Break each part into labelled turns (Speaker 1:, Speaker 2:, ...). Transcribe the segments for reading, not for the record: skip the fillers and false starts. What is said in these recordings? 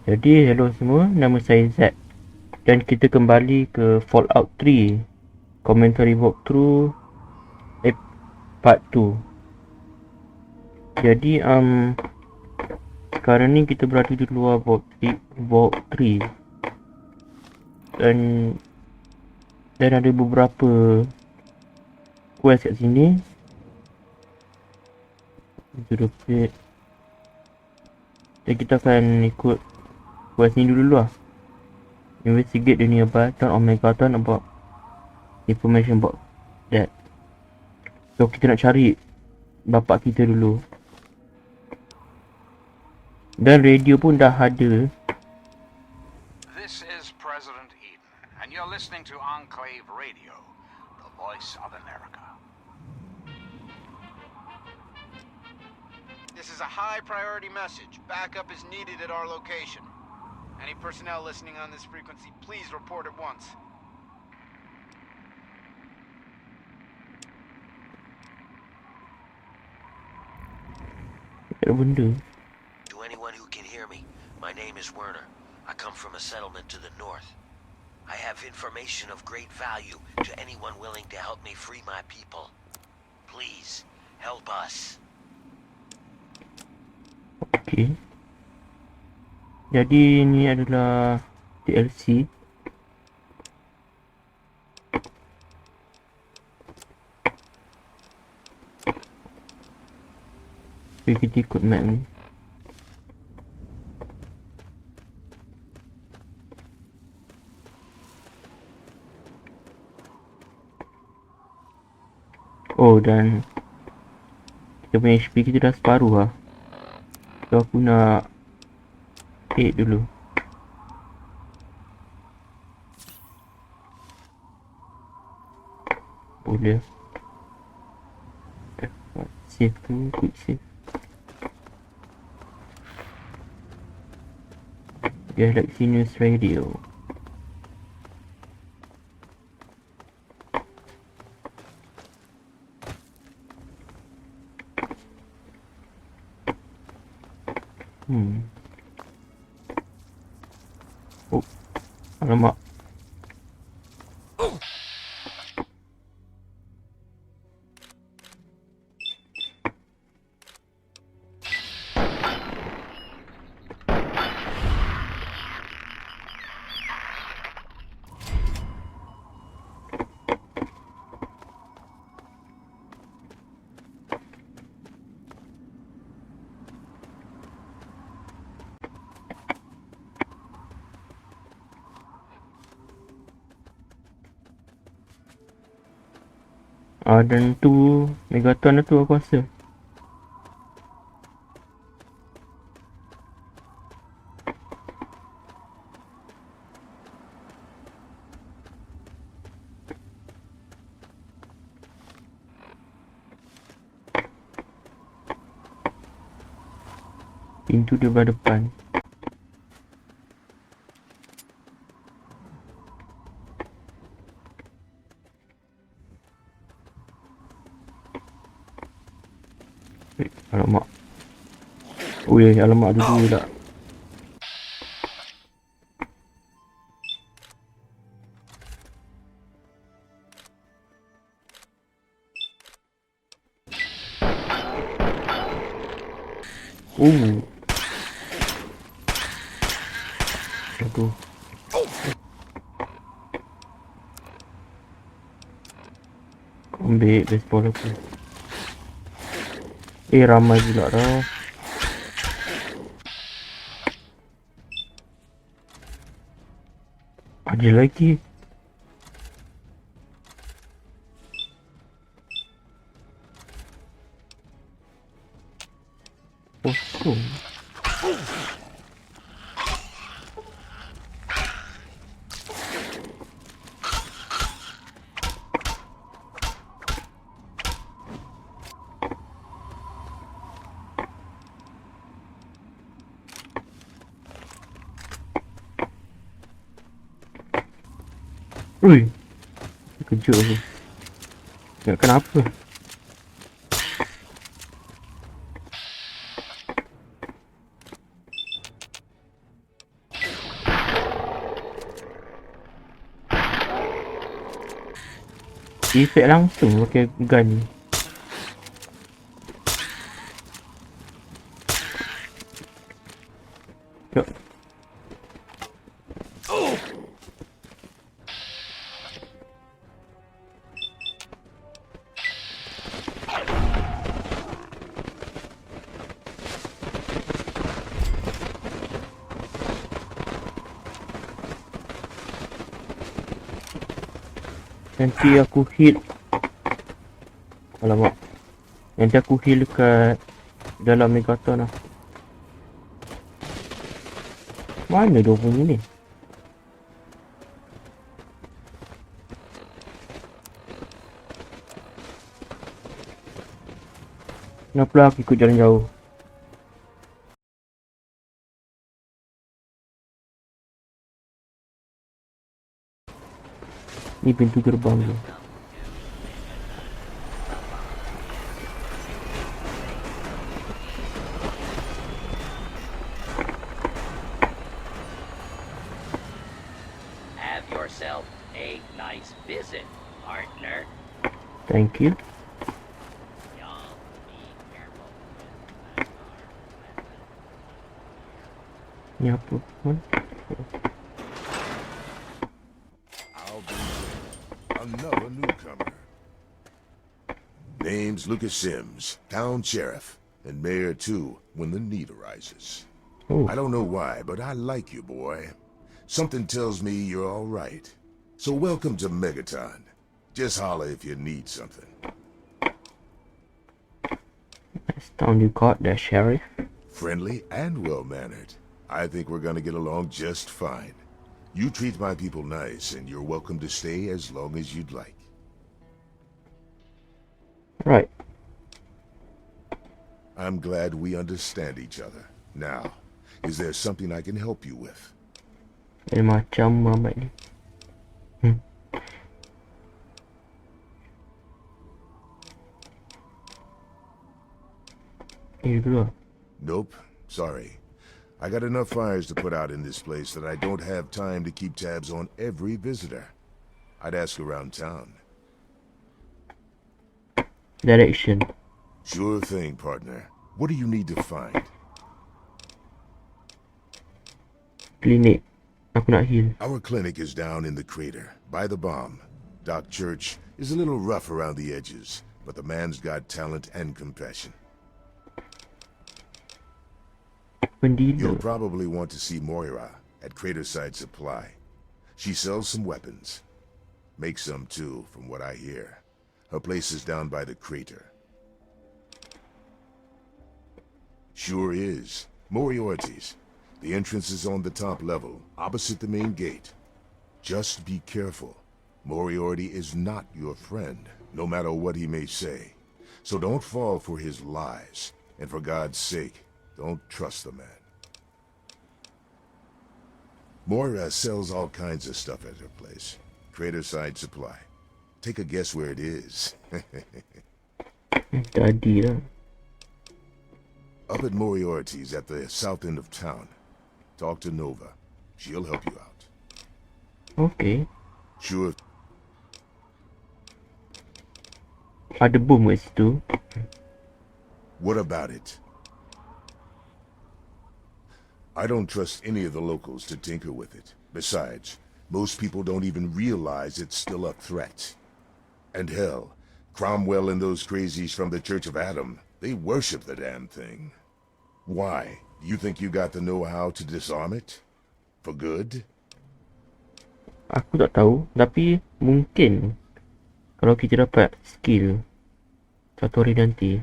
Speaker 1: Jadi hello semua, nama saya Z dan kita kembali ke Fallout 3 Commentary Walkthrough Part 2. Jadi sekarang ni kita berada di luar Vault 3 dan ada beberapa quest kat sini. Dan kita akan ikut quest ni dulu lah. Investigate the nearby town of Megaton about information about that. So kita nak cari bapak kita dulu. Dan radio pun dah ada.
Speaker 2: This is President Eden, and you're listening to Enclave Radio, the voice of America.
Speaker 3: This is a high-priority message. Backup is needed at our location. Any personnel listening on this frequency, please report at once.
Speaker 1: Ada benda.
Speaker 4: To anyone who can hear me, my name is Werner. I come from a settlement to the north. I have information of great value to anyone willing to help me free my people. Please, help us.
Speaker 1: Okay. Jadi ini adalah DLC. Okay, kita ikut map ni. Oh, dan kita punya HP kita dah separuh lah. So aku nak hit dulu. Boleh. Save tu, quick save. Galaxy News Radio. Oh, alamak. Dan tu Megaton tu aku rasa. Pintu dia belah depan. Alamak. Ui, alamak dulu tak. Aduh. Ambil baseball aku. Ramai pula dah. Ada lagi. Kosong. Ui, kejut aku. Tak kenapa. Efek langsung pakai gun ni. Jom. Nanti aku heal. Alamak. Nanti aku heal kat dalam Megaton lah. Mana dia punya ni? Kenapa lah aku ikut jalan jauh? Ni pintu gerbang tu.
Speaker 4: Have yourself a nice visit, partner.
Speaker 1: Thank you.
Speaker 4: Y'all be careful with that car.
Speaker 1: Ni apa? Mana?
Speaker 5: I'll be another newcomer. Name's Lucas Sims, town sheriff, and mayor too when the need arises.
Speaker 1: Oh,
Speaker 5: I don't know why, but I like you, boy. Something tells me you're all right. So welcome to Megaton. Just holler if you need something.
Speaker 1: nice town you got there, Sheriff.
Speaker 5: Friendly and well-mannered. I think we're gonna get along just fine. You treat my people nice, and you're welcome to stay as long as you'd like.
Speaker 1: Right.
Speaker 5: I'm glad we understand each other. Now, is there something I can help you with?
Speaker 1: Dia macam Muhammad ni. Ini dulu lah.
Speaker 5: Nope. Sorry. I got enough fires to put out in this place that I don't have time to keep tabs on every visitor. I'd ask around town.
Speaker 1: Direction.
Speaker 5: Sure thing, partner. What do you need to find?
Speaker 1: Klinik. Aku nak heal.
Speaker 5: Our clinic is down in the crater, by the bomb. Doc Church is a little rough around the edges, but the man's got talent and compassion. You'll
Speaker 1: Pendidik.
Speaker 5: probably want to see Moira at Craterside Supply. She sells some weapons. Makes some too, from what I hear. Her place is down by the crater. Sure is. Moriarty's. The entrance is on the top level, opposite the main gate. Just be careful. Moriarty is not your friend, no matter what he may say. So don't fall for his lies. And for God's sake, don't trust the man. Moira sells all kinds of stuff at her place. Craterside Supply. Take a guess where it is.
Speaker 1: Tadi lah.
Speaker 5: Up at Moriarty's at the south end of town. Talk to Nova. She'll help you out.
Speaker 1: Okay.
Speaker 5: Sure.
Speaker 1: Ada bom kat situ.
Speaker 5: What about it? I don't trust any of the locals to tinker with it. Besides, most people don't even realize it's still a threat. And hell, Cromwell and those crazies from the Church of Adam, they worship the damn thing. Why? You think you got the know-how to disarm it? For good?
Speaker 1: Aku tak tahu. Tapi mungkin kalau kita dapat skill satu hari nanti.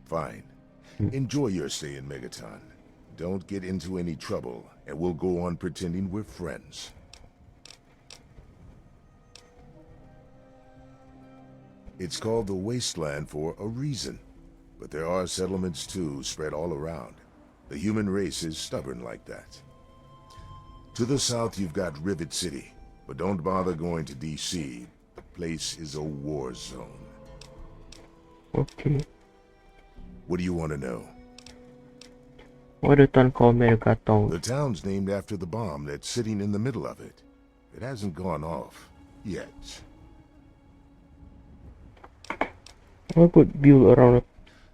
Speaker 5: Fine. Enjoy your stay in Megaton. Don't get into any trouble, and we'll go on pretending we're friends. It's called the Wasteland for a reason. But there are settlements too, spread all around. The human race is stubborn like that. To the south you've got Rivet City, but don't bother going to DC. The place is a war zone.
Speaker 1: Okay.
Speaker 5: What do you want to know?
Speaker 1: Why the town called Megaton?
Speaker 5: The town's named after the bomb that's sitting in the middle of it. It hasn't gone off yet.
Speaker 1: Why put build around it?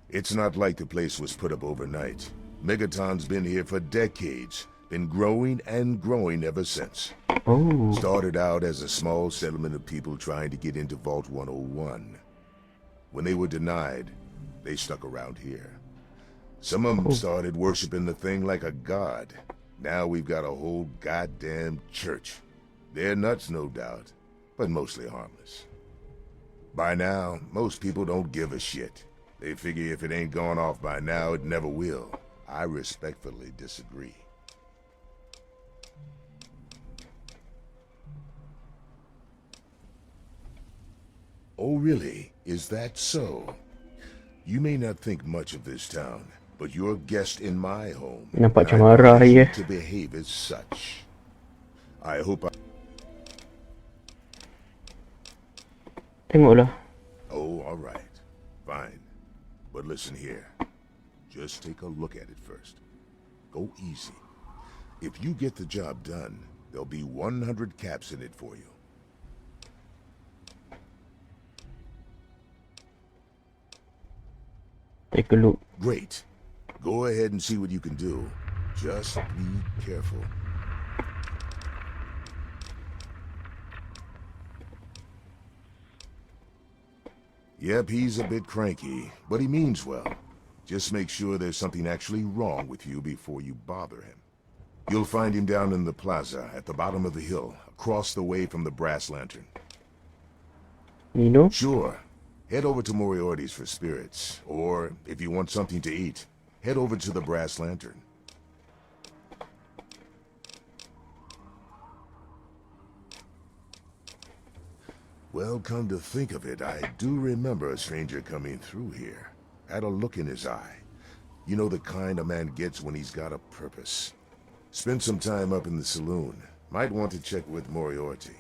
Speaker 5: It's not like the place was put up overnight. Megaton's been here for decades. Been growing and growing ever since.
Speaker 1: Oh.
Speaker 5: Started out as a small settlement of people trying to get into Vault 101. When they were denied, they stuck around here. Some of them started worshiping the thing like a god. Now we've got a whole goddamn church. They're nuts, no doubt, but mostly harmless. By now, most people don't give a shit. They figure if it ain't gone off by now, it never will. I respectfully disagree. Oh, really? Is that so? You may not think much of this town, but you're a guest in my home.
Speaker 1: Nampak
Speaker 5: and
Speaker 1: macam
Speaker 5: I
Speaker 1: marah
Speaker 5: advise you
Speaker 1: je.
Speaker 5: to behave as such. I hope I...
Speaker 1: Tengoklah.
Speaker 5: Oh, all right. Fine. But listen here. Just take a look at it first. Go easy. If you get the job done, there'll be 100 caps in it for you.
Speaker 1: Take a look.
Speaker 5: Great. Go ahead and see what you can do. Just be careful. Yep, he's a bit cranky, but he means well. Just make sure there's something actually wrong with you before you bother him. You'll find him down in the plaza at the bottom of the hill, across the way from the brass lantern.
Speaker 1: You know?
Speaker 5: Sure. Head over to Moriarty's for spirits, or if you want something to eat, head over to the brass lantern. Well, come to think of it, I do remember a stranger coming through here. Had a look in his eye. You know the kind a man gets when he's got a purpose. Spend some time up in the saloon. Might want to check with Moriarty.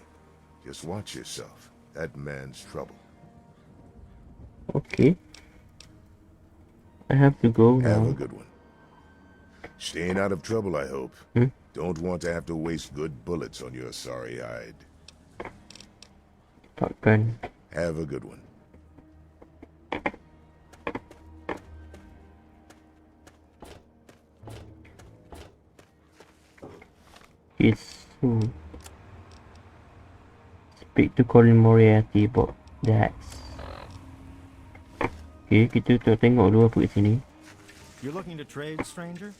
Speaker 5: Just watch yourself. That man's trouble.
Speaker 1: Okay. I have to go
Speaker 5: Have a
Speaker 1: now.
Speaker 5: good one. Staying out of trouble, I hope.
Speaker 1: Hmm?
Speaker 5: Don't want to have to waste good bullets on your sorry hide.
Speaker 1: Takkan.
Speaker 5: Have a good one.
Speaker 1: It's speak to Colin Moriarty about that. Okay, kita tengok dulu apa kat sini.
Speaker 6: You're looking to trade, stranger?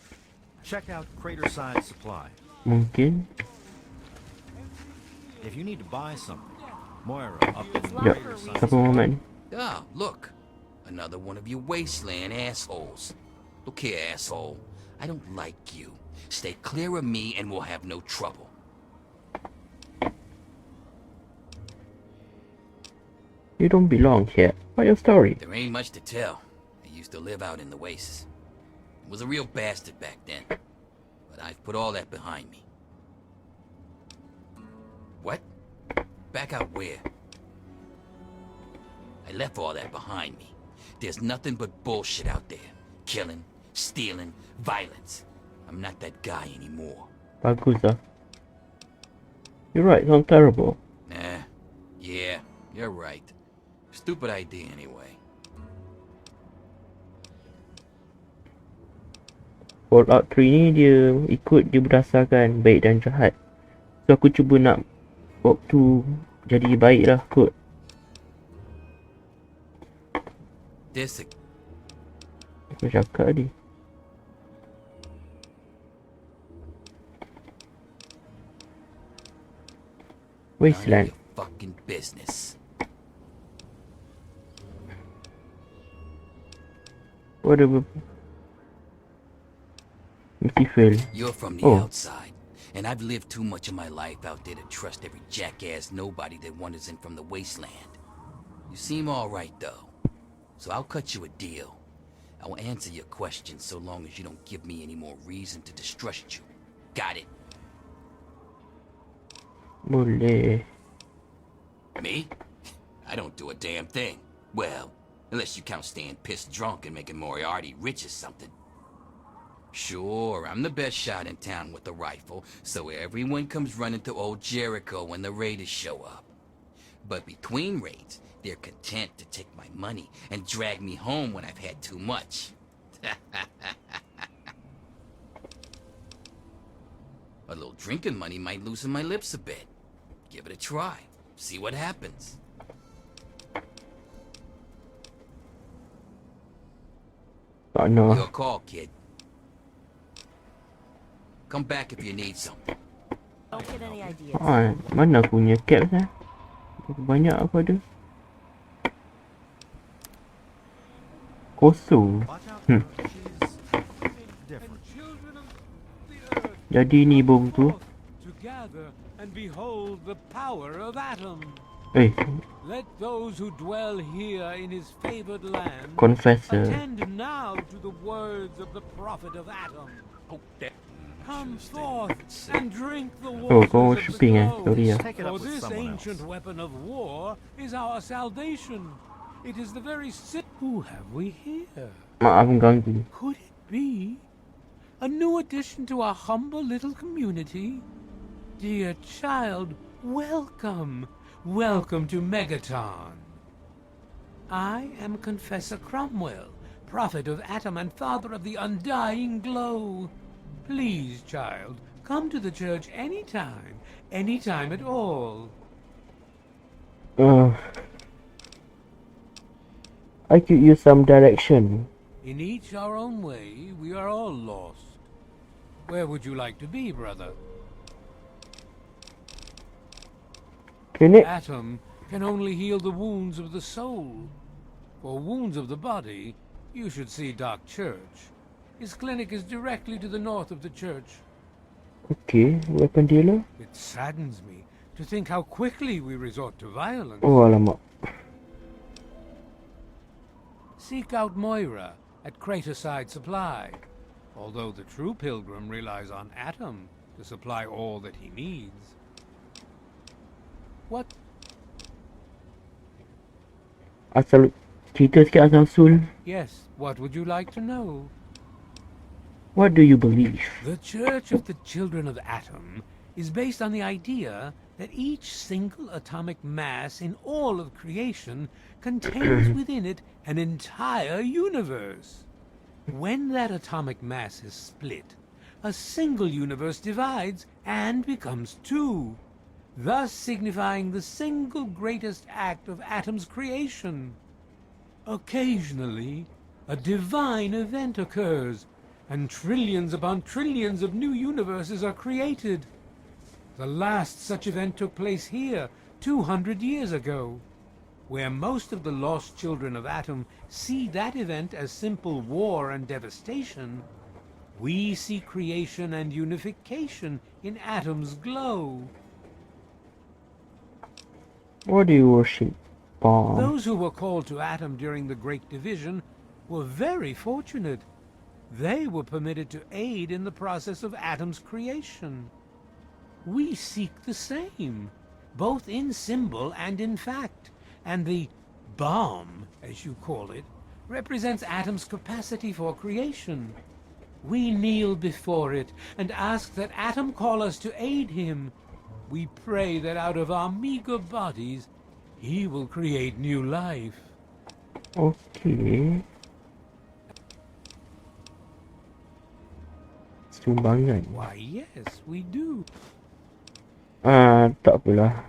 Speaker 6: Check out Craterside Supply.
Speaker 1: Mungkin.
Speaker 6: If you need to buy something, Moira up in
Speaker 1: Sekejap.
Speaker 6: Craterside
Speaker 1: Siapa Muhammad ni?
Speaker 7: Ah, look. Another one of you wasteland assholes. Look here, asshole. I don't like you. Stay clear of me and we'll have no trouble.
Speaker 1: You don't belong here. What's your story?
Speaker 7: There ain't much to tell. I used to live out in the wastes. Was a real bastard back then. But I've put all that behind me. What? Back out where? I left all that behind me. There's nothing but bullshit out there. Killing, stealing, violence. I'm not that guy anymore.
Speaker 1: Bagus lah. You're right, sounds terrible.
Speaker 7: Nah. Yeah, you're right. Stupid idea anyway.
Speaker 1: Fallout 3 ni dia berdasarkan baik dan jahat. So aku cuba nak waktu jadi baik lah kot.
Speaker 7: This
Speaker 1: Aku cakap ni.
Speaker 7: none of
Speaker 1: Wasteland.
Speaker 7: your fucking business.
Speaker 1: Whatever. Mesti fail.
Speaker 7: You're from the
Speaker 1: Oh.
Speaker 7: outside, and I've lived too much of my life out there to trust every jackass nobody that wanders in from the wasteland. You seem all right, though, so I'll cut you a deal. I will answer your questions so long as you don't give me any more reason to distrust you. Got it?
Speaker 1: Boleh.
Speaker 7: Me? I don't do a damn thing. Well, unless you count staying pissed drunk and making Moriarty rich or something. Sure, I'm the best shot in town with a rifle, so everyone comes running to old Jericho when the raiders show up. But between raids, they're content to take my money and drag me home when I've had too much. A little drinking money might loosen my lips a bit. Give it a try. See what happens.
Speaker 1: Tak nak.
Speaker 7: Your call, kid. Come back if you need something.
Speaker 8: Don't get any ideas.
Speaker 1: Mana aku punya caps eh? Banyak apa ada? Kosong.
Speaker 6: Watch out for her. She's different.
Speaker 1: Jadi ni bom tu.
Speaker 9: To gather and behold the power of Atom.
Speaker 1: Eh,
Speaker 9: Let those who dwell here in his favored land
Speaker 1: confessor.
Speaker 9: attend now to the words of the prophet of Atom. Come forth and drink the
Speaker 1: Oh,
Speaker 9: waters
Speaker 1: kau
Speaker 9: of the
Speaker 1: shopping eh?
Speaker 9: glow.
Speaker 1: Sorry ya.
Speaker 6: Take it up
Speaker 9: For
Speaker 6: with
Speaker 9: this
Speaker 6: someone
Speaker 9: ancient
Speaker 6: else.
Speaker 9: weapon of war is our salvation. It is the very Who have we here?
Speaker 1: Maaf mengganggu.
Speaker 9: Could it be a new addition to our humble little community? Dear child, welcome. Welcome to Megaton. I am Confessor Cromwell, prophet of Atom and father of the undying glow. Please, child, come to the church anytime at all.
Speaker 1: I could use some direction.
Speaker 9: In each our own way, we are all lost. Where would you like to be, brother?
Speaker 1: Klinik.
Speaker 9: Atom can only heal the wounds of the soul. For wounds of the body, you should see Doc Church. His clinic is directly to the north of the church.
Speaker 1: Okay, weapon dealer.
Speaker 9: It saddens me to think how quickly we resort to violence.
Speaker 1: Oh alamak.
Speaker 9: Seek out Moira at Craterside Supply, although the true pilgrim relies on Atom to supply all that he needs. What?
Speaker 1: Asal cerita sikit asal usul.
Speaker 9: Yes, what would you like to know?
Speaker 1: What do you believe?
Speaker 9: The Church of the Children of Atom is based on the idea that each single atomic mass in all of creation contains within it an entire universe. When that atomic mass is split, a single universe divides and becomes two, thus signifying the single greatest act of Atom's creation. Occasionally, a divine event occurs, and trillions upon trillions of new universes are created. The last such event took place here 200 years ago, where most of the lost children of Atom see that event as simple war and devastation. We see creation and unification in Atom's glow.
Speaker 1: What do you worship? Bomb.
Speaker 9: Those who were called to Atom during the Great Division were very fortunate. They were permitted to aid in the process of Atom's creation. We seek the same, both in symbol and in fact, and the bomb, as you call it, represents Atom's capacity for creation. We kneel before it and ask that Atom call us to aid him. We pray that out of our meager bodies, he will create new life.
Speaker 1: Okay. Sumbangan.
Speaker 9: Why, yes, we do.
Speaker 1: Tak apalah.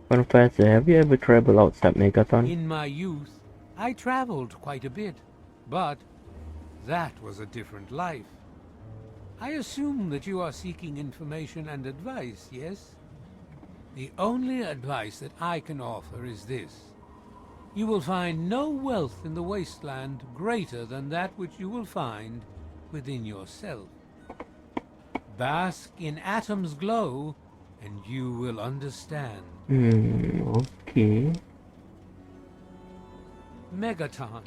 Speaker 1: Confessor, have you ever traveled outside Megaton?
Speaker 9: In my youth, I traveled quite a bit, but that was a different life. I assume that you are seeking information and advice, yes? The only advice that I can offer is this. You will find no wealth in the wasteland greater than that which you will find within yourself. Bask in Atom's glow, and you will understand.
Speaker 1: Okay.
Speaker 9: Megaton,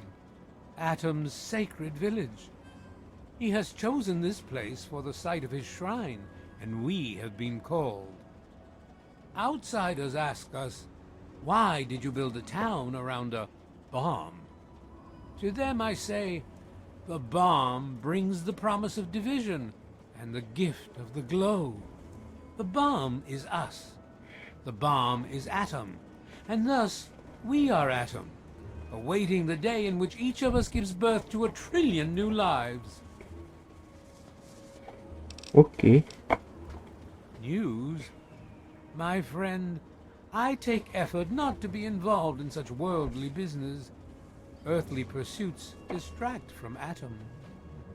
Speaker 9: Atom's sacred village. He has chosen this place for the site of his shrine, and we have been called. Outsiders ask us, why did you build a town around a bomb? To them I say, the bomb brings the promise of division and the gift of the glow. The bomb is us. The bomb is Atom. And thus, we are Atom, awaiting the day in which each of us gives birth to 1 trillion new lives.
Speaker 1: Okay.
Speaker 9: News? My friend, I take effort not to be involved in such worldly business. Earthly pursuits distract from Atom.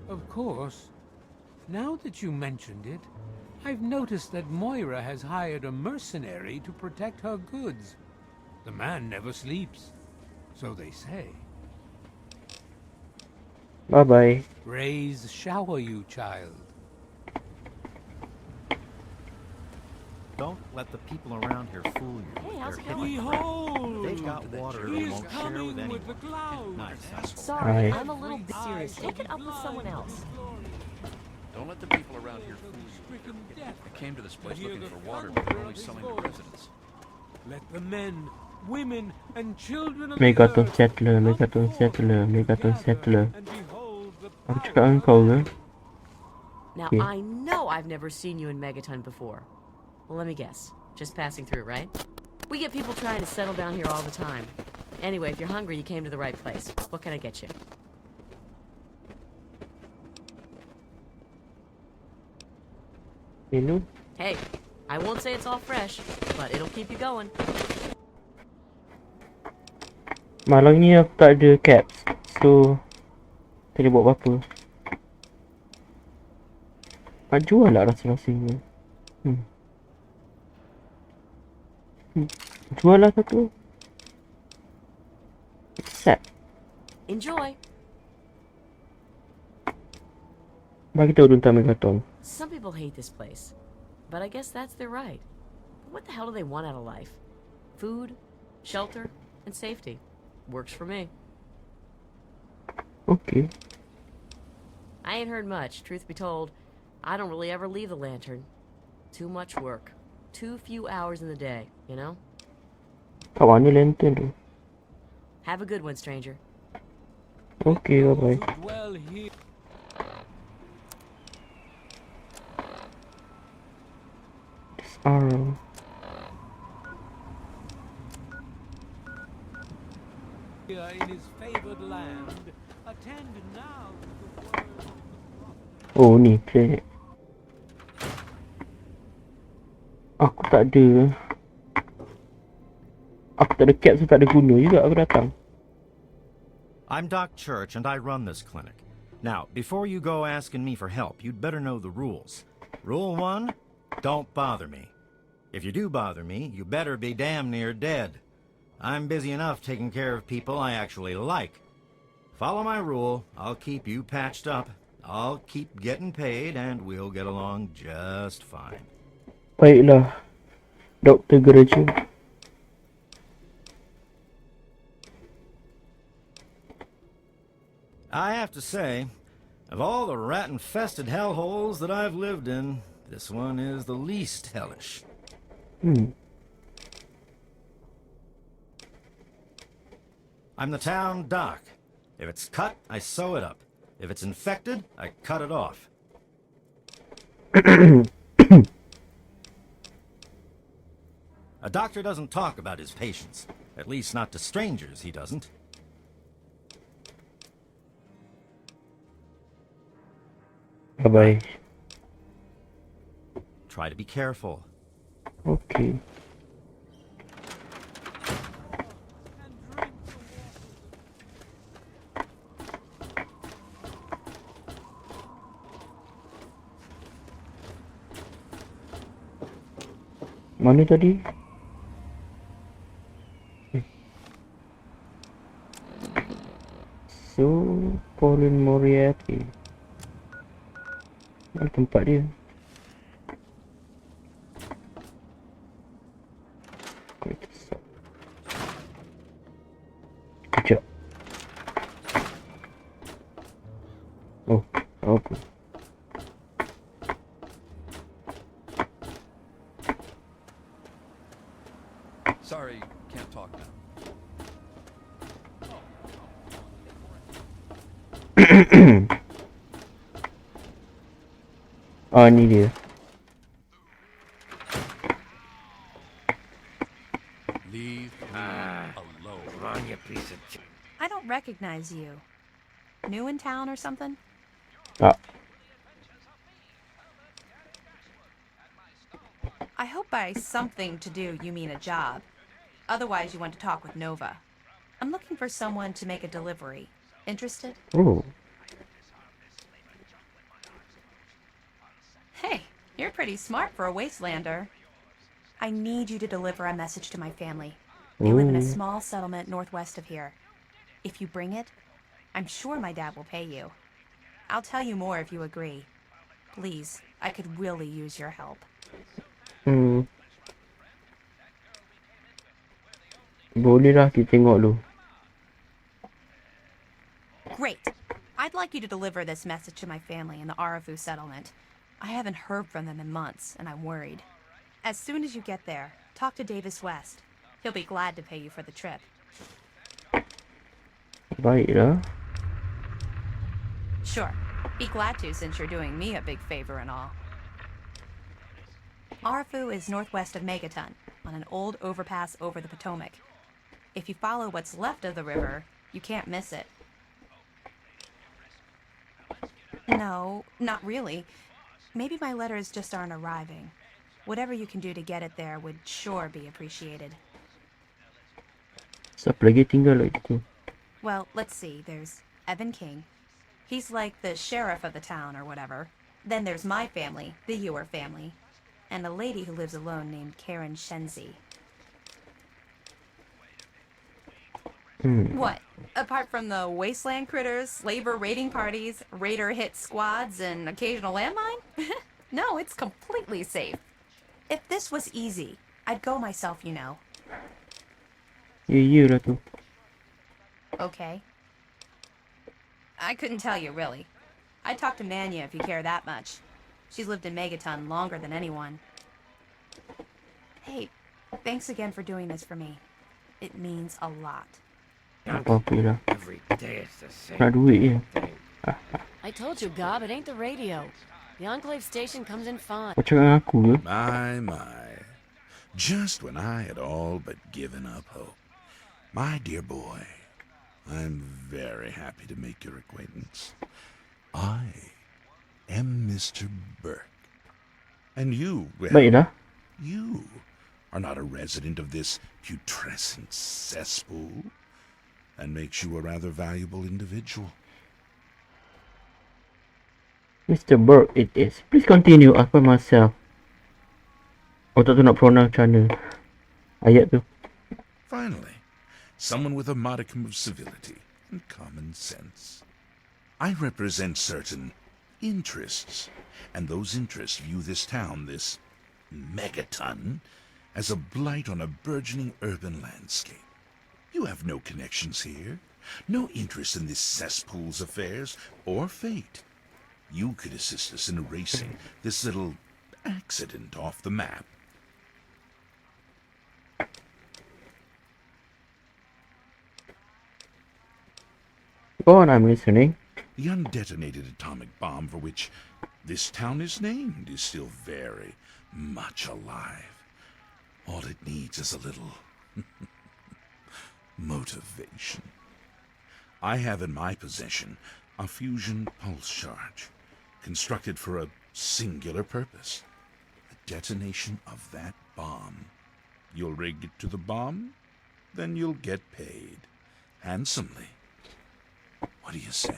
Speaker 9: Of course, now that you mentioned it, I've noticed that Moira has hired a mercenary to protect her goods. The man never sleeps, so they say.
Speaker 1: Bye-bye.
Speaker 9: Rays shower you, child.
Speaker 6: Don't let the people around here fool you.
Speaker 8: Hey, how's it
Speaker 6: They're
Speaker 8: going?
Speaker 6: hypocrites.
Speaker 9: Behold!
Speaker 6: They've got water
Speaker 9: He
Speaker 6: they
Speaker 9: is
Speaker 6: won't share
Speaker 9: coming
Speaker 6: with anyone.
Speaker 9: the clouds.
Speaker 6: Nice.
Speaker 8: Sorry,
Speaker 1: Hi.
Speaker 8: I'm a little bit serious. Take it up with someone else.
Speaker 10: Don't let the people around here fool you. I came to this place looking for water, but they're only selling to residents.
Speaker 9: Let the men, women, and children of
Speaker 1: Megaton
Speaker 9: the earth
Speaker 1: settler,
Speaker 9: come
Speaker 1: Megaton
Speaker 9: forth
Speaker 1: settler, Megaton
Speaker 9: together
Speaker 1: settler.
Speaker 9: and behold the
Speaker 1: Aku
Speaker 9: power
Speaker 1: cakap dengan
Speaker 9: of
Speaker 1: kau ke?
Speaker 9: man.
Speaker 8: Now,
Speaker 1: Okay.
Speaker 8: I know I've never seen you in Megaton before. Well, let me guess. Just passing through, right? We get people trying to settle down here all the time. Anyway, if you're hungry, you came to the right place. What can I get you?
Speaker 1: Minum?
Speaker 8: Hey, I won't say it's all fresh, but it'll keep you going.
Speaker 1: Malam ni aku tak ada caps. So, tak boleh buat apa-apa. Nak jual lah rasa-rasanya. Jual lah satu. Set.
Speaker 8: Enjoy.
Speaker 1: Bagi tahu tentang Megaton.
Speaker 8: Some people hate this place, but I guess that's their right. What the hell do they want out of life? Food, shelter, and safety. Works for me.
Speaker 1: Okay.
Speaker 8: I ain't heard much, truth be told. I don't really ever leave the lantern. Too much work. Too few hours in the day, you know?
Speaker 1: Kat mana lantern tu?
Speaker 8: Have a good one, stranger.
Speaker 1: Okay, bye-bye.
Speaker 9: Who dwell here.
Speaker 1: Arrow.
Speaker 9: In his favored land, attend now to the word.
Speaker 1: Oh, ni planet. Aku tak ada. Aku tak ada cap, so tak ada guna juga aku datang.
Speaker 6: I'm Doc Church, and I run this clinic. Now, before you go asking me for help, you'd better know the rules. Rule 1, don't bother me. If you do bother me, you better be damn near dead. I'm busy enough taking care of people I actually like. Follow my rule, I'll keep you patched up. I'll keep getting paid, and we'll get along just fine.
Speaker 1: Baiklah, Dr. Gereja.
Speaker 6: I have to say, of all the rat-infested hellholes that I've lived in, this one is the least hellish. I'm the town doc. If it's cut, I sew it up. If it's infected, I cut it off. A doctor doesn't talk about his patients. At least not to strangers, he doesn't.
Speaker 1: Bye-bye.
Speaker 6: Try to be careful.
Speaker 1: Okay. Mana tadi? So, Colin Moriarty. Mana tempat dia? Kejap. Oh, apa?
Speaker 10: Sorry, can't talk now.
Speaker 1: Oh, ni dia.
Speaker 10: Leave me alone.
Speaker 9: Come on, you piece of shit.
Speaker 11: I don't recognize you. New in town or something?
Speaker 1: Tak.
Speaker 11: I hope by something to do you mean a job. Otherwise, you want to talk with Nova. I'm looking for someone to make a delivery. Interested?
Speaker 1: Oh.
Speaker 11: Hey, you're pretty smart for a wastelander. I need you to deliver a message to my family. They live in a small settlement northwest of here. If you bring it, I'm sure my dad will pay you. I'll tell you more if you agree. Please, I could really use your help.
Speaker 1: Boleh lah, kita tengok dulu.
Speaker 11: Great. I'd like you to deliver this message to my family in the Arafu settlement. I haven't heard from them in months, and I'm worried. As soon as you get there, talk to Davis West. He'll be glad to pay you for the trip.
Speaker 1: Baiklah.
Speaker 11: Sure. Be glad to, since you're doing me a big favor and all. Arafu is northwest of Megaton, on an old overpass over the Potomac. If you follow what's left of the river, you can't miss it. No, not really. Maybe my letters just aren't arriving. Whatever you can do to get it there would sure be appreciated.
Speaker 1: Siapa lagi tinggal lagi tu?
Speaker 11: Well, let's see. There's Evan King. He's like the sheriff of the town or whatever. Then there's my family, the Ewer family. And a lady who lives alone named Karen Shenzi. What? Apart from the wasteland critters, slaver raiding parties, raider hit squads, and occasional landmine? No, it's completely safe. If this was easy, I'd go myself, you know.
Speaker 1: Ya lah tu.
Speaker 11: Okay. I couldn't tell you, really. I'd talk to Manya if you care that much. She's lived in Megaton longer than anyone. Hey, thanks again for doing this for me. It means a lot.
Speaker 1: Apa-apa lah.
Speaker 9: Every day it's the same.
Speaker 1: Nak duit je.
Speaker 8: I told you, Gob, it ain't the radio. The Enclave station comes in fine.
Speaker 1: Kau cakap dengan aku ke?
Speaker 5: My. Just when I had all but given up hope. My dear boy, I'm very happy to make your acquaintance. I am Mr. Burke. And you, well,
Speaker 1: Baiklah.
Speaker 5: you are not a resident of this putrescent cesspool. And makes you a rather valuable individual.
Speaker 1: Mr. Burke it is. Please continue. Ask by myself. Oh, tak tahu nak pronounce macam mana ayat tu.
Speaker 5: Finally, someone with a modicum of civility and common sense. I represent certain interests, and those interests view this town, this Megaton, as a blight on a burgeoning urban landscape. You have no connections here, no interest in this cesspool's affairs or fate. You could assist us in erasing this little accident off the map.
Speaker 1: Go on, I'm listening.
Speaker 5: The undetonated atomic bomb for which this town is named is still very much alive. All it needs is a little motivation. I have in my possession a fusion pulse charge, constructed for a singular purpose. The detonation of that bomb. You'll rig it to the bomb, then you'll get paid. Handsomely. What do you say?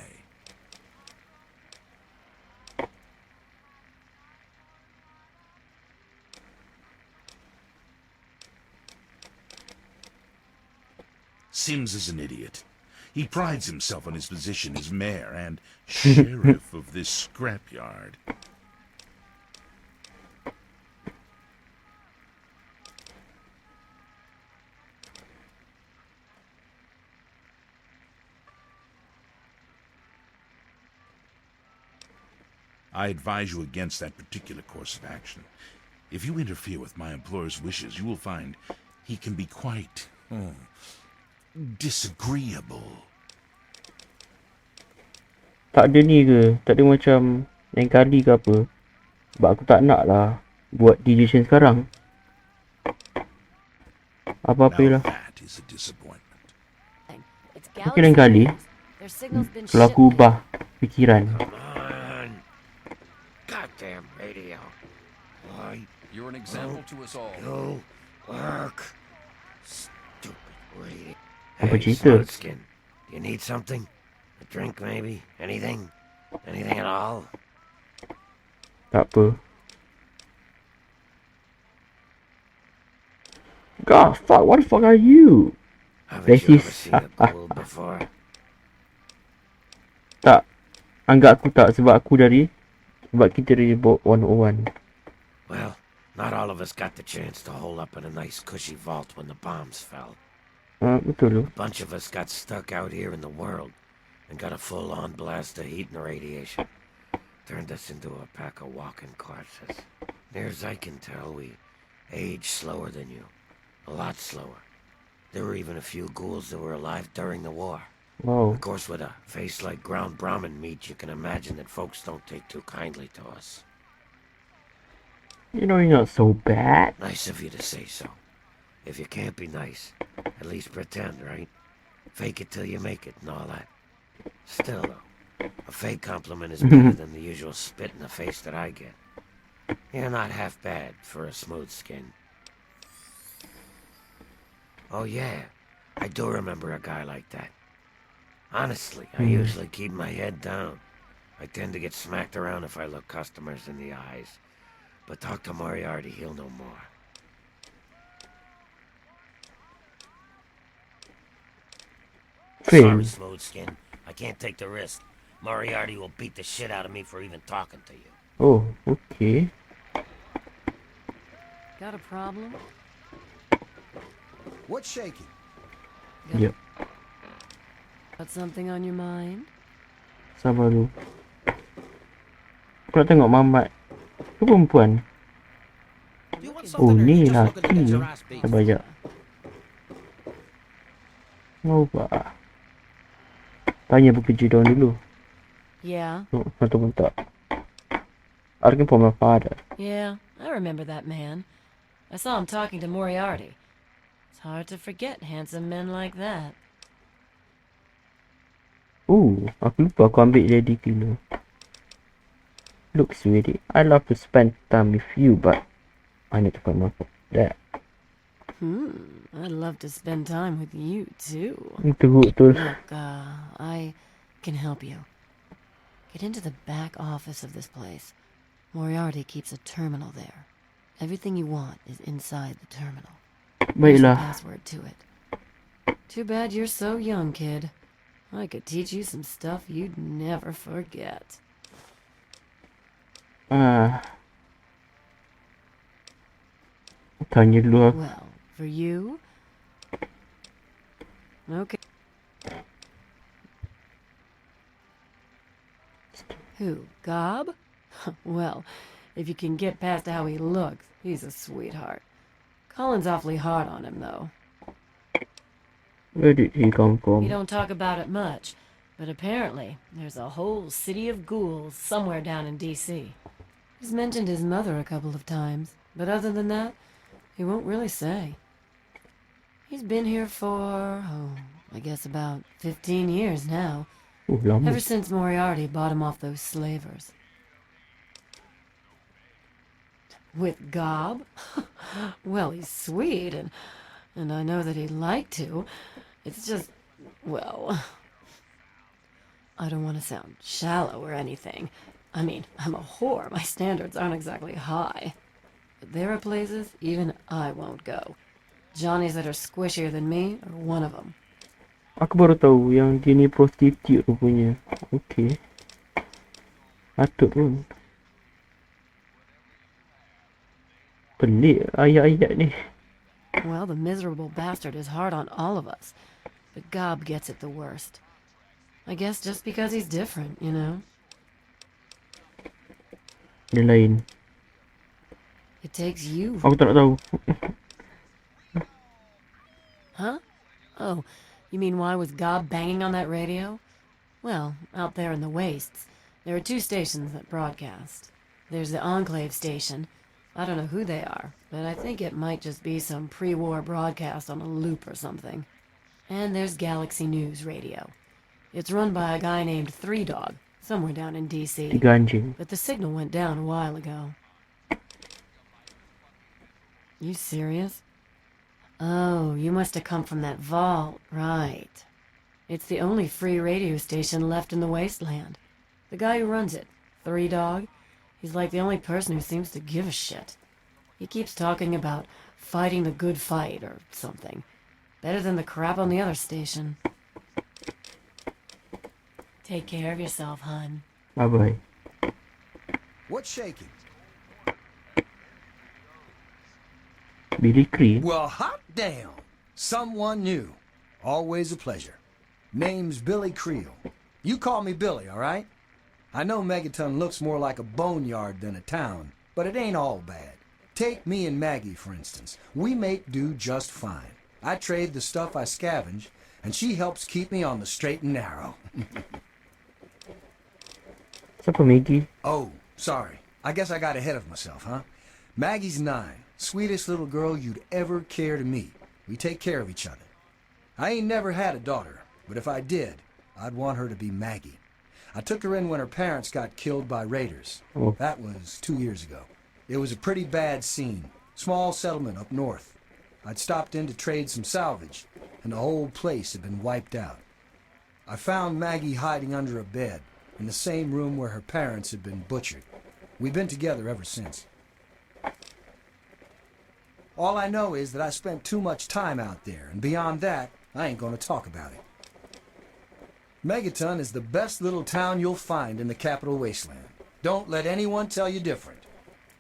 Speaker 5: Sims is an idiot. He prides himself on his position as mayor and sheriff of this scrapyard. I advise you against that particular course of action. If you interfere with my employer's wishes, you will find he can be quite disagreeable.
Speaker 1: Tak ada ni ke? Tak ada macam lain kali ke apa? Sebab aku tak nak lah buat decision sekarang. Apa-apa
Speaker 5: Now
Speaker 1: lah.
Speaker 5: that is a disappointment.
Speaker 8: It's
Speaker 1: Mungkin lain kali.
Speaker 8: Their signal's been
Speaker 1: Kalau
Speaker 8: shipped,
Speaker 1: aku
Speaker 8: man.
Speaker 1: ubah fikiran.
Speaker 12: Come on. Goddamn radio. Why
Speaker 10: You're an example to us all.
Speaker 12: you work? Stupid radio.
Speaker 1: Apa
Speaker 12: Hey,
Speaker 1: cerita?
Speaker 12: Smotskin. Do you need something? A drink, maybe? Anything? Anything at all?
Speaker 1: Tak apa. God, fuck, what the fuck are you?
Speaker 12: Haven't you ever
Speaker 1: Racist.
Speaker 12: seen a ghoul before?
Speaker 1: Tak. Anggap aku tak sebab kita dari Boat 101.
Speaker 12: Well, not all of us got the chance to hole up in a nice cushy vault when the bombs fell.
Speaker 1: Betul.
Speaker 12: A bunch of us got stuck out here in the world and got a full-on blast of heat and radiation. Turned us into a pack of walking corpses. Near as I can tell, we age slower than you. A lot slower. There were even a few ghouls that were alive during the war.
Speaker 1: Wow.
Speaker 12: Of course, with a face like ground Brahmin meat, you can imagine that folks don't take too kindly to us.
Speaker 1: You know you're not so bad.
Speaker 12: Nice of you to say so. If you can't be nice, at least pretend, right? Fake it till you make it and all that. Still, though, a fake compliment is better than the usual spit in the face that I get. You're not half bad for a smooth skin. Oh yeah, I do remember a guy like that. Honestly, I usually keep my head down. I tend to get smacked around if I look customers in the eyes. But talk to Moriarty, he'll know more. Sorry, Smooth Skin. I can't take the risk. Moriarty will beat the shit out of me for even talking to you.
Speaker 1: Oh, okay.
Speaker 8: Got a problem?
Speaker 13: What's shaking?
Speaker 1: Yep.
Speaker 8: Got something on your mind?
Speaker 1: Sabar dulu. Aku nak tengok Mamat. Tu perempuan. Oh, ni laki. Sabar jap. Apa? Tanya bekerja diorang dulu.
Speaker 8: Yeah.
Speaker 1: Oh, ataupun tak. Asking for my father.
Speaker 8: Yeah, I remember that man. I saw him talking to Moriarty. It's hard to forget handsome men like that.
Speaker 1: Aku lupa aku ambil jadi kilo. Look, sweetie, I love to spend time with you, but I need to find my that.
Speaker 8: I'd love to spend time with you, too.
Speaker 1: Betul.
Speaker 8: Look, I can help you. Get into the back office of this place. Moriarty keeps a terminal there. Everything you want is inside the terminal. Here's the
Speaker 1: Baiklah.
Speaker 8: password to it. Too bad you're so young, kid. I could teach you some stuff you'd never forget.
Speaker 1: Tanya dulu aku.
Speaker 8: Well, for you? Okay. Who, Gob? Well, if you can get past how he looks, he's a sweetheart. Colin's awfully hard on him, though.
Speaker 1: Where did he come from?
Speaker 8: You don't talk about it much, but apparently there's a whole city of ghouls somewhere down in D.C. He's mentioned his mother a couple of times, but other than that, he won't really say. He's been here for, I guess about 15 years now.
Speaker 1: Lama.
Speaker 8: Ever since Moriarty bought him off those slavers. With Gob? Well, he's sweet, and I know that he'd like to. It's just, well, I don't want to sound shallow or anything. I mean, I'm a whore. My standards aren't exactly high. But there are places even I won't go. Johnnies that are squishier than me are one of them.
Speaker 1: Aku baru tahu yang dia ni prostitute rupanya. Okay. Patut pun. Pelik ayat-ayat ni.
Speaker 8: Well, the miserable bastard is hard on all of us. But Gob gets it the worst. I guess just because he's different, you know?
Speaker 1: Dia lain.
Speaker 8: It takes you.
Speaker 1: Aku tak nak tahu.
Speaker 8: Huh? Oh, you mean why was Gob banging on that radio? Well, out there in the wastes, there are 2 stations that broadcast. There's the Enclave station. I don't know who they are, but I think it might just be some pre-war broadcast on a loop or something. And there's Galaxy News Radio. It's run by a guy named Three Dog, somewhere down in D.C.
Speaker 1: Ganjing.
Speaker 8: But the signal went down a while ago. You serious? Oh, you must have come from that vault, right. It's the only free radio station left in the wasteland. The guy who runs it, Three Dog, he's like the only person who seems to give a shit. He keeps talking about fighting the good fight or something. Better than the crap on the other station. Take care of yourself, hun.
Speaker 1: Bye-bye.
Speaker 13: What's shaking?
Speaker 1: Billy Cree.
Speaker 13: Well, hot damn. Someone new. Always a pleasure. Name's Billy Creel. You call me Billy, all right? I know Megaton looks more like a boneyard than a town, but it ain't all bad. Take me and Maggie, for instance. We make do just fine. I trade the stuff I scavenge, and she helps keep me on the straight and narrow.
Speaker 1: Siapa Maggie?
Speaker 13: Oh, sorry. I guess I got ahead of myself, huh? Maggie's 9. Sweetest little girl you'd ever care to meet. We take care of each other. I ain't never had a daughter, but if I did, I'd want her to be Maggie. I took her in when her parents got killed by raiders.
Speaker 1: Oh.
Speaker 13: That was 2 years ago. It was a pretty bad scene. Small settlement up north. I'd stopped in to trade some salvage, and the whole place had been wiped out. I found Maggie hiding under a bed, in the same room where her parents had been butchered. We've been together ever since. All I know is that I spent too much time out there, and beyond that, I ain't gonna talk about it. Megaton is the best little town you'll find in the capital wasteland. Don't let anyone tell you different.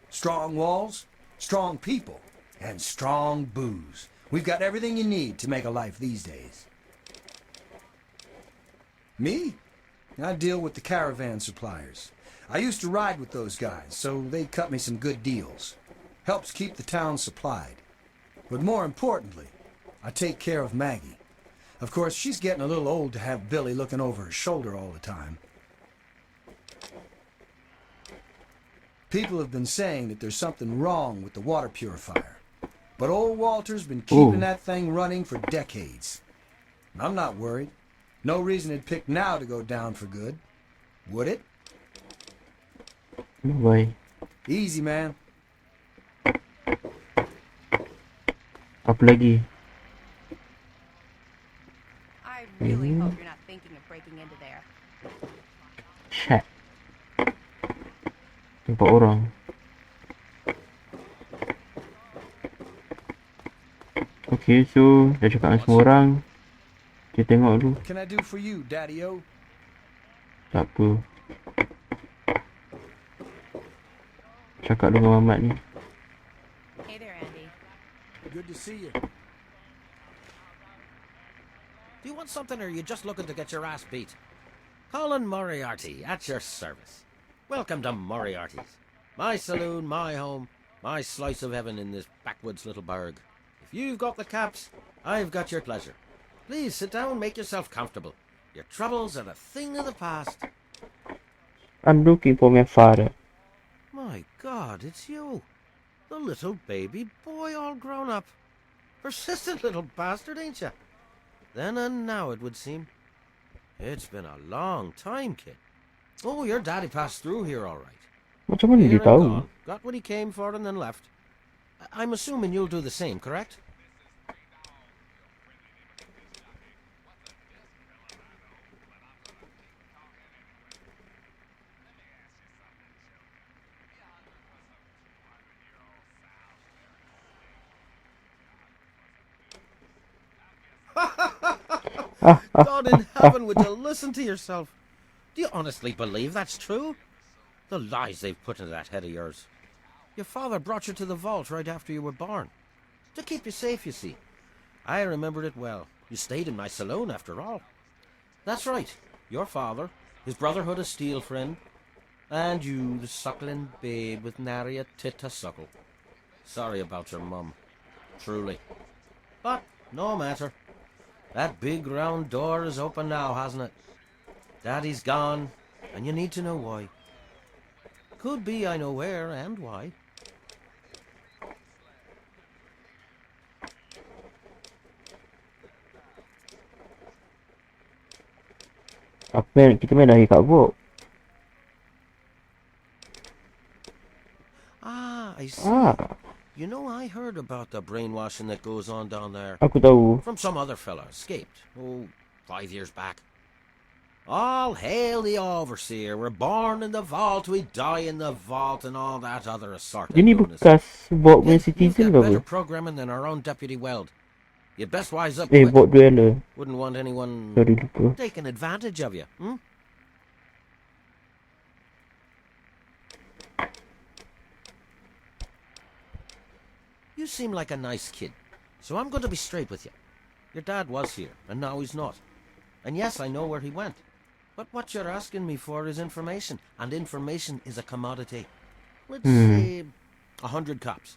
Speaker 13: Strong walls, strong people, and strong booze. We've got everything you need to make a life these days. Me? I deal with the caravan suppliers. I used to ride with those guys, so they cut me some good deals. Helps keep the town supplied. But more importantly, I take care of Maggie. Of course, she's getting a little old to have Billy looking over her shoulder all the time. People have been saying that there's something wrong with the water purifier. But old Walter's been keeping that thing running for decades. I'm not worried. No reason it'd pick now to go down for good. Would it?
Speaker 1: No way.
Speaker 13: Easy, man.
Speaker 1: Apa lagi?
Speaker 11: I really hope you're not thinking of breaking into there.
Speaker 1: Shit. Nampak orang. Okay, so dah cakap dengan semua orang. Kita tengok dulu.
Speaker 13: What can I do for you, Daddy-O?
Speaker 1: Tak apa. Cakap dengan Mamat ni.
Speaker 11: Hey there, Andy.
Speaker 13: Good to see you.
Speaker 12: Do you want something, or are you just looking to get your ass beat? Colin Moriarty, at your service. Welcome to Moriarty's. My saloon, my home, my slice of heaven in this backwoods little burg. If you've got the caps, I've got your pleasure. Please sit down, make yourself comfortable. Your troubles are a thing of the past.
Speaker 1: I'm looking for my father.
Speaker 12: My God, it's you. The little baby boy all grown up. Persistent little bastard, ain't you? Then and now, it would seem. It's been a long time, kid. Oh, your daddy passed through here all right.
Speaker 1: Macam mana dia
Speaker 12: Here and
Speaker 1: tahu?
Speaker 12: gone. Got what he came for and then left. I'm assuming you'll do the same, correct? God in heaven, would you listen to yourself? Do you honestly believe that's true? The lies they've put into that head of yours. Your father brought you to the vault right after you were born. To keep you safe, you see. I remember it well. You stayed in my saloon, after all. That's right. Your father, his Brotherhood of Steel friend, and you, the suckling babe with nary a tit to suckle. Sorry about your mum. Truly. But no matter. That big round door is open now, hasn't it? Daddy's gone, and you need to know why. Could be I know where and why.
Speaker 1: Apa yang kita main lagi kat Vogue?
Speaker 12: I see. You know, I heard about the brainwashing that goes on down there.
Speaker 1: Aku tahu.
Speaker 12: From some other fella, escaped. 5 years back. All hail the overseer. We're born in the vault, we die in the vault, and all that other assorted.
Speaker 1: Dia ni bekas Vogue punya citizen ke apa?
Speaker 12: Better programming than our own Deputy Weld. You'd best wise up.
Speaker 1: Vogue dueller.
Speaker 12: Wouldn't want anyone taking advantage of you. You seem like a nice kid, so I'm going to be straight with you. Your dad was here, and now he's not. And yes, I know where he went. But what you're asking me for is information, and information is a commodity. Let's say 100 cops,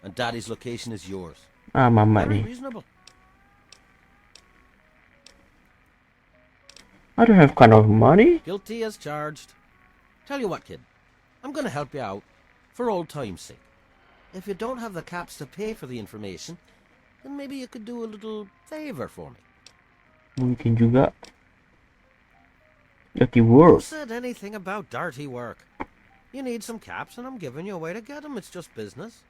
Speaker 12: and Daddy's location is yours.
Speaker 1: Mamat
Speaker 12: Very
Speaker 1: ni.
Speaker 12: reasonable.
Speaker 1: I don't have kind of money.
Speaker 12: Guilty as charged. Tell you what, kid. I'm going to help you out, for old time's sake. If you don't have the caps to pay for the information, then maybe you could do a little favor for me.
Speaker 1: Mungkin juga. Dirty
Speaker 12: Who
Speaker 1: work.
Speaker 12: said anything about dirty work? You need some caps, and I'm giving you a way to get them. It's just business.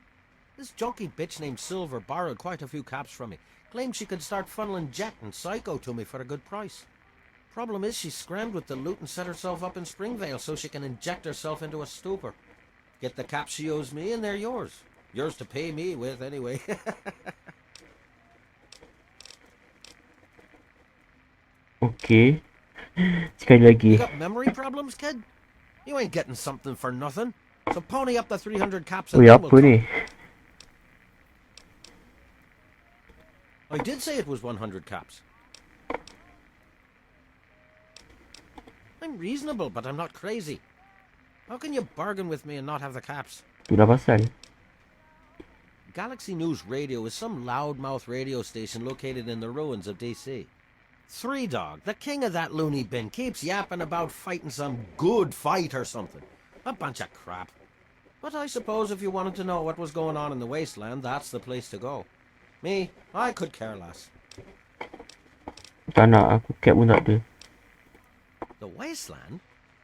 Speaker 12: This junkie bitch named Silver borrowed quite a few caps from me. Claimed she could start funneling Jet and Psycho to me for a good price. Problem is, she scrammed with the loot and set herself up in Springvale so she can inject herself into a stupor. Get the caps she owes me, and they're yours. Yours to pay me with, anyway.
Speaker 1: Okay. Sekali lagi.
Speaker 12: You got memory problems, kid? You ain't getting something for nothing. So pony up the 300 caps and
Speaker 1: Oi,
Speaker 12: then
Speaker 1: apa
Speaker 12: we'll
Speaker 1: ni?
Speaker 12: talk. I did say it was 100 caps. I'm reasonable, but I'm not crazy. How can you bargain with me and not have the caps?
Speaker 1: Itulah pasal.
Speaker 12: Galaxy News Radio is some loudmouth radio station located in the ruins of DC. Three Dog, the king of that loony bin, keeps yapping about fighting some good fight or something. A bunch of crap. But I suppose if you wanted to know what was going on in the wasteland, that's the place to go. Me, I could care less.
Speaker 1: Tak nak, aku cap pun tak ada.
Speaker 12: The wasteland?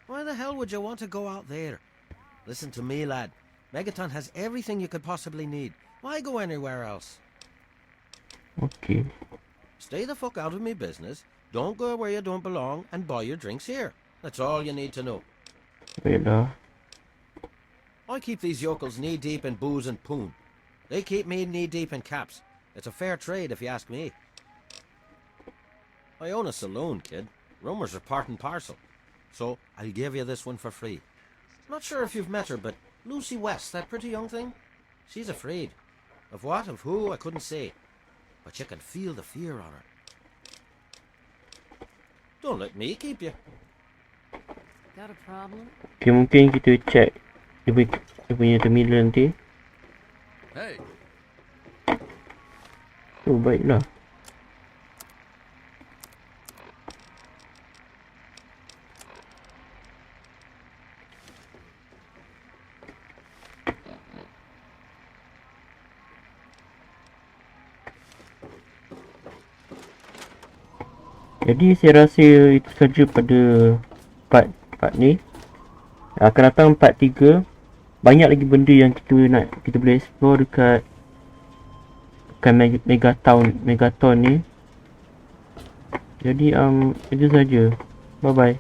Speaker 12: Why the hell would you want to go out there? Listen to me, lad. Megaton has everything you could possibly need. Why go anywhere else?
Speaker 1: Okay.
Speaker 12: Stay the fuck out of me business, don't go where you don't belong, and buy your drinks here. That's all you need to know.
Speaker 1: Baiklah.
Speaker 12: I keep these yokels knee-deep in booze and poon. They keep me knee-deep in caps. It's a fair trade, if you ask me. I own a saloon, kid. Rumours are part and parcel. So, I'll give you this one for free. Not sure if you've met her, but Lucy West, that pretty young thing? She's afraid. Of what, of who, I couldn't say. But you can feel the fear on her. Don't let me keep you.
Speaker 8: Got a problem?
Speaker 1: Okay, mungkin kita check dia punya terminal nanti.
Speaker 10: Hey.
Speaker 1: Oh, baiklah. Jadi saya rasa itu saja pada part ni. Akan datang part 3. Banyak lagi benda yang kita boleh explore dekat Megaton ni. Jadi itu saja. Bye bye.